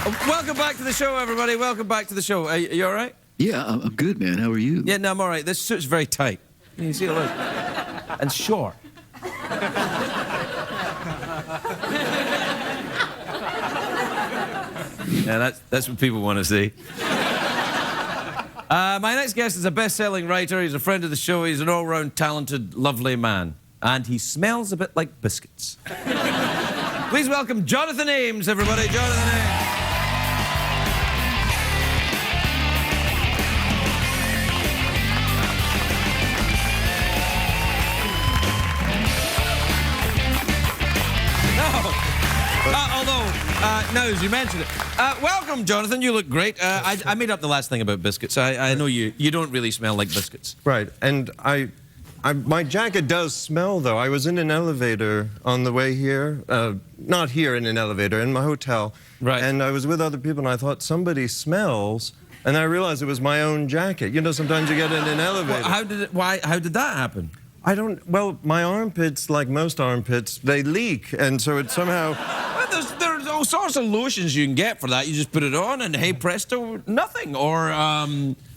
Welcome back to the show, everybody. Welcome back to the show. Are you all right? Yeah, I'm good, man. How are you? Yeah, no, I'm all right. This suit's very tight. You see it, look. And short. Yeah, that's what people want to see. My next guest is a best-selling writer. He's a friend of the show. He's an all-round talented, lovely man. And he smells a bit like biscuits. Please welcome Jonathan Ames, everybody. Jonathan Ames. Now, as you mentioned it, welcome, Jonathan. You look great. I made up the last thing about biscuits. I know you don't really smell like biscuits. Right, and my jacket does smell, though. I was in an elevator on the way here, not here in an elevator, in my hotel. Right. And I was with other people, and I thought, somebody smells, and I realized it was my own jacket. You know, sometimes you get in an elevator. Well, how did that happen? Well, my armpits, like most armpits, they leak, and so it somehow... Well, there's all sorts of lotions you can get for that. You just put it on and, hey, presto, nothing. Or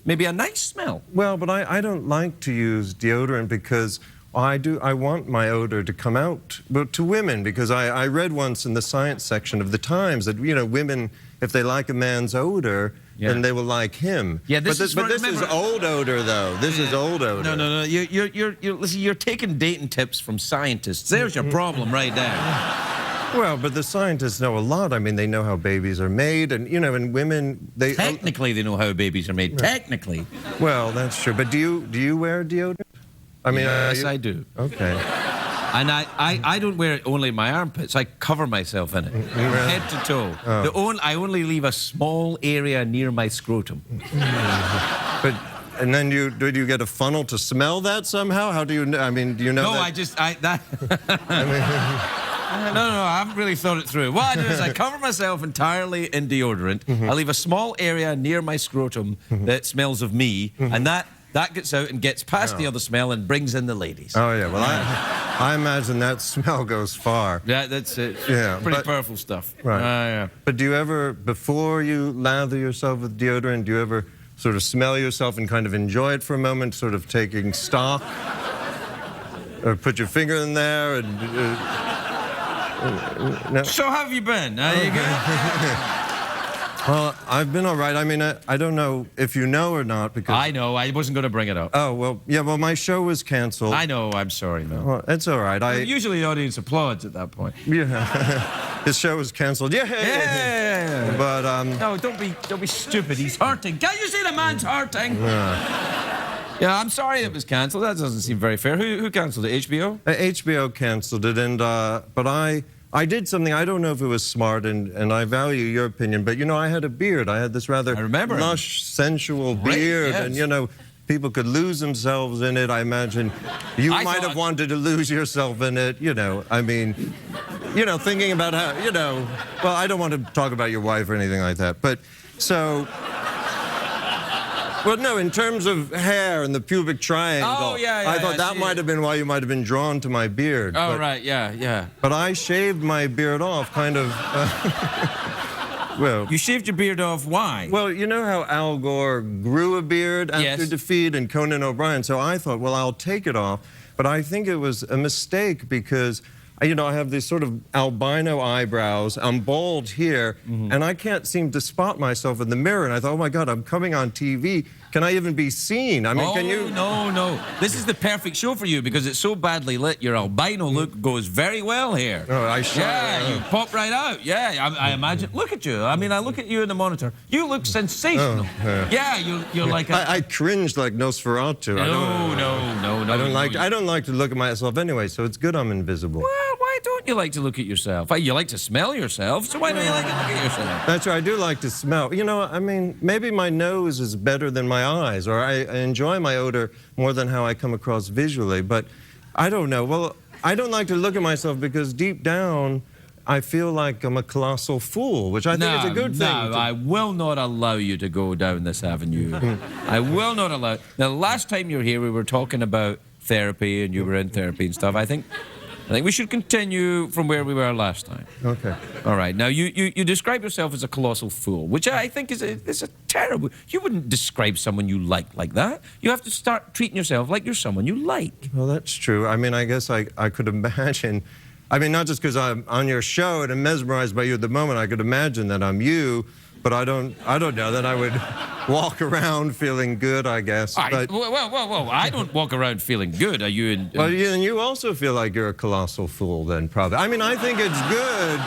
maybe a nice smell. Well, but I don't like to use deodorant because I want my odor to come out to women, because I read once in the science section of the Times that, you know, women, if they like a man's odor, then they will like him. Yeah, this is old odor, though. This is old odor. No. Listen, you're taking dating tips from scientists. There's your problem right there. Well, but the scientists know a lot. I mean, they know how babies are made, and, you know, and women, they... Technically, they know how babies are made. Technically. Well, that's true. But do you wear deodorant? I mean, yes, I do. Okay. And I don't wear it only in my armpits. I cover myself in it, head to toe. Oh. I only leave a small area near my scrotum. And then do you get a funnel to smell that somehow? How do you? I mean, do you know? No, that? No, I haven't really thought it through. What I do is I cover myself entirely in deodorant. I leave a small area near my scrotum that smells of me, and that gets out and gets past the other smell and brings in the ladies. Oh, yeah. Well, I imagine that smell goes far. Yeah, that's it. Yeah, pretty powerful stuff. Right. Yeah. But do you ever, before you lather yourself with deodorant, do you ever sort of smell yourself and kind of enjoy it for a moment, sort of taking stock? Or put your finger in there and... no? So how have you been? Are you good? Well, I've been all right. I mean, I don't know if you know or not, because... I know. I wasn't going to bring it up. Oh, well, yeah, well, my show was canceled. I know. I'm sorry, Mel. Well, it's all right. Usually the audience applauds at that point. Yeah. His show was canceled. Yeah. But, No, don't be stupid. He's hurting. Can't you see the man's hurting? Yeah, I'm sorry it was canceled. That doesn't seem very fair. Who canceled it? HBO? HBO canceled it, and but I did something. I don't know if it was smart, and I value your opinion, but, you know, I had a beard. I had this rather lush, sensual beard, and, you know, people could lose themselves in it. I imagine you might have wanted to lose yourself in it, you know. I mean, you know, thinking about how, you know, well, I don't want to talk about your wife or anything like that, but so... Well, no, in terms of hair and the pubic triangle, I thought that might have been why you might have been drawn to my beard. Oh, right, yeah. But I shaved my beard off, kind of... well... You shaved your beard off, why? Well, you know how Al Gore grew a beard after defeat, and Conan O'Brien, so I thought, well, I'll take it off. But I think it was a mistake because... You know, I have these sort of albino eyebrows. I'm bald here, and I can't seem to spot myself in the mirror. And I thought, oh, my God, I'm coming on TV. Can I even be seen? I mean, can you... No. This is the perfect show for you because it's so badly lit. Your albino look goes very well here. Oh, you pop right out. Yeah, I imagine. Look at you. I mean, I look at you in the monitor. You look sensational. You're like a... I cringed like Nosferatu. No. I don't like to look at myself anyway, so it's good I'm invisible. Well, why don't you like to look at yourself? You like to smell yourself, so why don't you like to look at yourself? That's right, I do like to smell. You know, I mean, maybe my nose is better than my eyes, or I enjoy my odor more than how I come across visually, but I don't know. Well, I don't like to look at myself because deep down, I feel like I'm a colossal fool, which I think is a good thing. No, I will not allow you to go down this avenue. I will not allow... Now, the last time you were here, we were talking about therapy, and you were in therapy and stuff. I think I think we should continue from where we were last time. Okay. All right. Now, you describe yourself as a colossal fool, which I think is a terrible... You wouldn't describe someone you like that. You have to start treating yourself like you're someone you like. Well, that's true. I mean, I guess I could imagine... I mean, not just because I'm on your show and I'm mesmerized by you at the moment. I could imagine that I'm you, but I don't know that I would walk around feeling good, I guess. But, well, I don't walk around feeling good. Are you? Well, and you also feel like you're a colossal fool, then, probably. I mean, I think it's good.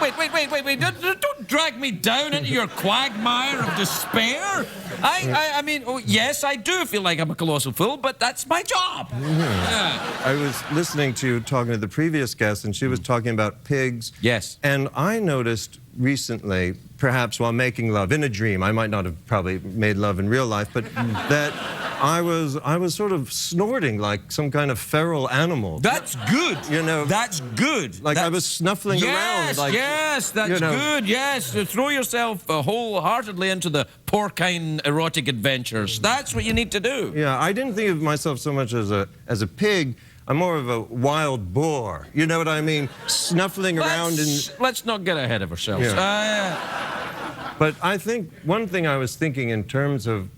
Wait. Don't drag me down into your quagmire of despair. I mean, yes, I do feel like I'm a colossal fool, but that's my job. Mm-hmm. I was listening to you talking to the previous guest, and she was talking about pigs. Yes. And I noticed recently, perhaps while making love in a dream, I might not have probably made love in real life, but that I was sort of snorting like some kind of feral animal. That's good. You know, that's good. Like I was snuffling around. Like, yes, that's good. Yes, to throw yourself wholeheartedly into the porcine erotic adventures. That's what you need to do. Yeah, I didn't think of myself so much as a pig. I'm more of a wild boar. You know what I mean? Snuffling around and... Let's not get ahead of ourselves. Yeah. But I think one thing I was thinking in terms of,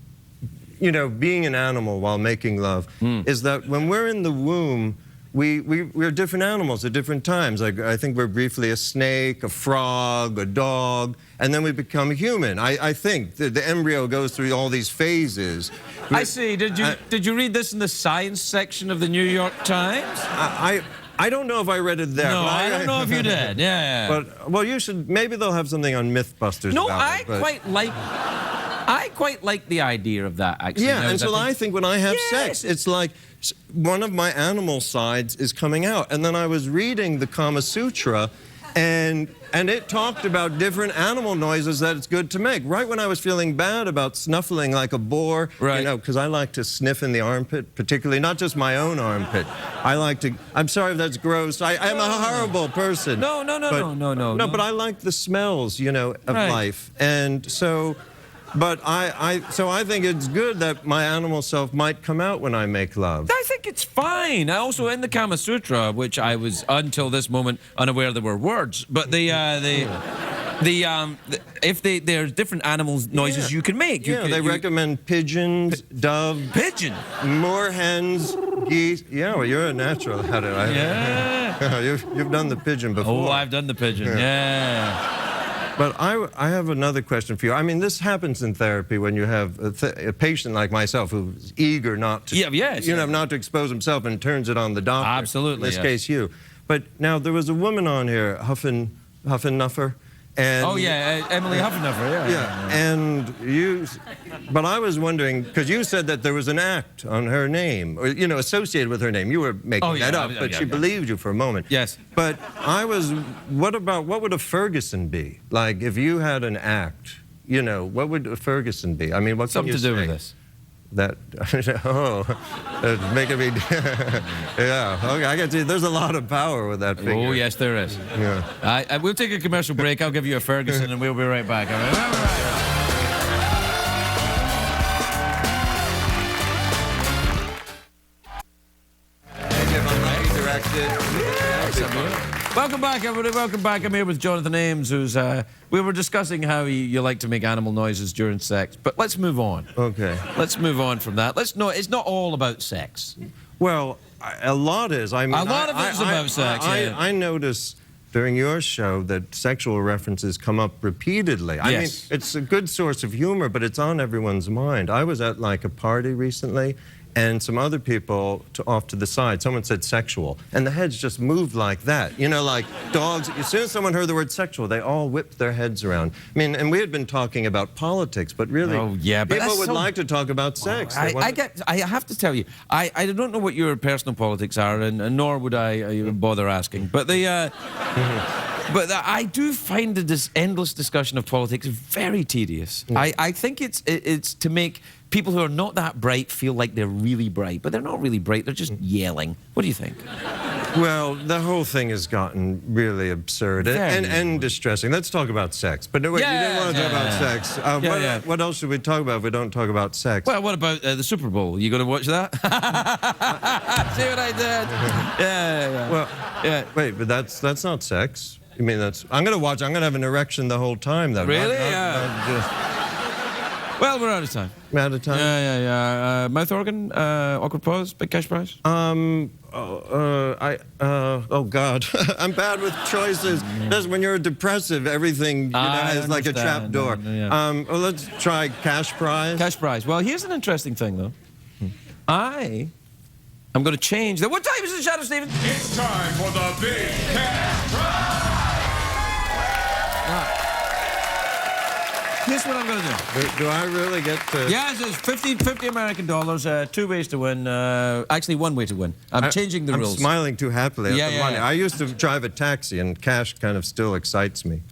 you know, being an animal while making love is that when we're in the womb, we're different animals at different times. Like, I think we're briefly a snake, a frog, a dog, and then we become human. I think the embryo goes through all these phases. I see. Did you read this in the science section of the New York Times? I don't know if I read it there. No, I don't know if you did. Yeah. But, well, you should... Maybe they'll have something on Mythbusters about it. I quite like the idea of that, actually. Yeah, and so I think when I have sex, it's like one of my animal sides is coming out. And then I was reading the Kama Sutra, and it talked about different animal noises that it's good to make. Right when I was feeling bad about snuffling like a boar, you know, because I like to sniff in the armpit, particularly, not just my own armpit. I like to... I'm sorry if that's gross. I am a horrible person. No, but I like the smells, you know, of life. And so... But so I think it's good that my animal self might come out when I make love. I think it's fine. I also, in the Kama Sutra, which I was, until this moment, unaware there were words, but there's different animal noises you can make. They recommend pigeons, dove, moorhens, geese. Yeah, well, you're a natural at it. Yeah. You've done the pigeon before. Oh, I've done the pigeon, yeah. But I have another question for you. I mean, this happens in therapy when you have a patient like myself who's eager not to, not to expose himself and turns it on the doctor. Absolutely. In this case, you. But now there was a woman on here, Huffenuffer. And Emily Huffenuffer, but I was wondering, because you said that there was an act on her name, or, you know, associated with her name. You were making that up, but she believed you for a moment. Yes. But what would a Ferguson be? Like, if you had an act, you know, what would a Ferguson be? I mean, what can you say? Something to do with this. That, it's making me, yeah, okay, I can see there's a lot of power with that figure. Oh, yes, there is. Yeah. We'll take a commercial break. I'll give you a Ferguson, and we'll be right back. All right. Welcome back, everybody. Welcome back. I'm here with Jonathan Ames, who's... we were discussing how you like to make animal noises during sex, but let's move on. Okay. Let's move on from that. It's not all about sex. Well, a lot is. I mean, a lot of it's about sex. I notice during your show that sexual references come up repeatedly. I mean, it's a good source of humor, but it's on everyone's mind. I was at like a party recently, and some other people off to the side, someone said sexual, and the heads just moved like that. You know, like dogs. As soon as someone heard the word sexual, they all whipped their heads around. I mean, and we had been talking about politics, but really, people would like to talk about sex. I have to tell you, I don't know what your personal politics are, and nor would I bother asking, but but I do find this endless discussion of politics very tedious. I think it's to make people who are not that bright feel like they're really bright, but they're not really bright, they're just yelling. What do you think? Well, the whole thing has gotten really absurd and distressing. Let's talk about sex. But no, wait, you didn't want to talk about sex. What else should we talk about if we don't talk about sex? Well, what about the Super Bowl? You going to watch that? See what I did? Yeah. Well, wait, but that's not sex. You mean that's... I'm going to watch. I'm going to have an erection the whole time, though. Really? Well, we're out of time. We're out of time? Yeah. Mouth organ, awkward pause, big cash prize? Oh, God. I'm bad with choices. That's when you're depressive, everything, is like a trap door. Well, let's try cash prize. Cash prize. Well, here's an interesting thing, though. I'm going to change the... What time is it, Shadow Stephen? It's time for the big cash prize! Here's what I'm going to do. Do I really get to... Yeah, it's 50 American dollars, 2 ways to win. Actually, 1 way to win. I'm changing the rules. I'm smiling too happily at the money. I used to drive a taxi, and cash kind of still excites me.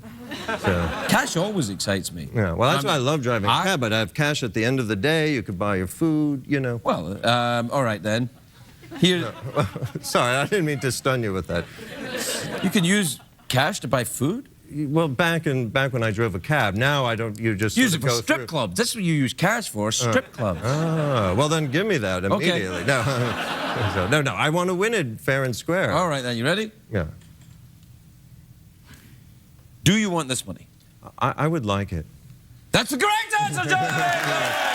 So. Cash always excites me. Yeah, well, that's why I love driving a cab. But I have cash at the end of the day. You could buy your food, Well, all right, then. Here... Sorry, I didn't mean to stun you with that. You can use cash to buy food? Well, back when I drove a cab. Now I don't. You just use it for strip clubs. That's what you use cash for. Strip clubs. Well, then give me that immediately. Okay. No. I want to win it fair and square. All right, then. You ready? Yeah. Do you want this money? I would like it. That's the correct answer, John!